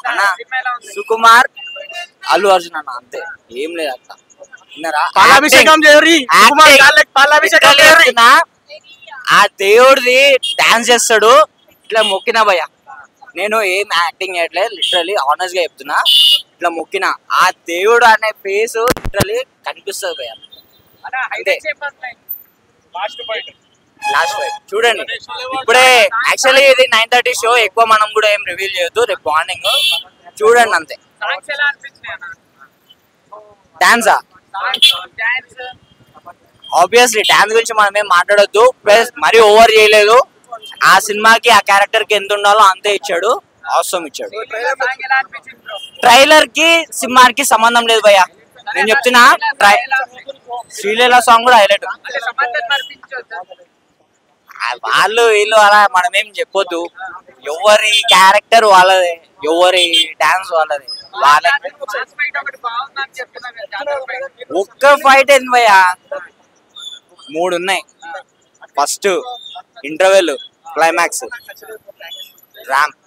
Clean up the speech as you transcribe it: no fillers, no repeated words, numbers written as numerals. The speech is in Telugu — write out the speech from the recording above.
అన్న సుకుమార్ అల్లు అర్జున్ అన్న అంతే, ఏం లేదు అట్లా. ఆ దేవుడిది డాన్స్ చేస్తాడు ఇట్లా మొక్కిన భయ, నేను ఏం యాక్టింగ్ చేయట్లేదు, లిటరలీ ఆనెస్ట్ గా చెప్తున్నా. ఇట్లా మొక్కిన ఆ దేవుడు అనే ఫేస్ లిటరలీ కనిపిస్తుంది భయ. లాస్ట్ ఫైట్ చూడండి ఇప్పుడే. యాక్చువల్లీ ఇది 9:30 షో, ఎక్కువ మనం కూడా ఏం రివీల్ చేయొద్దు, రేపు మార్నింగ్ చూడండి అంతే. డాన్సా? ఆబ్వియస్లీ డాన్స్ గురించి మనం ఏం మాట్లాడొద్దు, ప్లస్ మరీ ఓవర్ చేయలేదు. ఆ సినిమాకి ఆ క్యారెక్టర్ కి ఎంత ఉండాలో అంతే ఇచ్చాడు, అవసరం ఇచ్చాడు. ట్రైలర్ కి సినిమాకి సంబంధం లేదు భయ్య, నేను చెప్తున్నా. శ్రీలీల సాంగ్ కూడా హైలైట్. వాళ్ళు వీళ్ళు అలా మనం ఏం చెప్పొద్దు, ఎవరి క్యారెక్టర్ వాళ్ళది, ఎవరి డాన్స్ వాళ్ళది. ఒక్క ఫైట్ ఏంది భయ్య, 3 ఉన్నాయి. First interval, climax, ramp.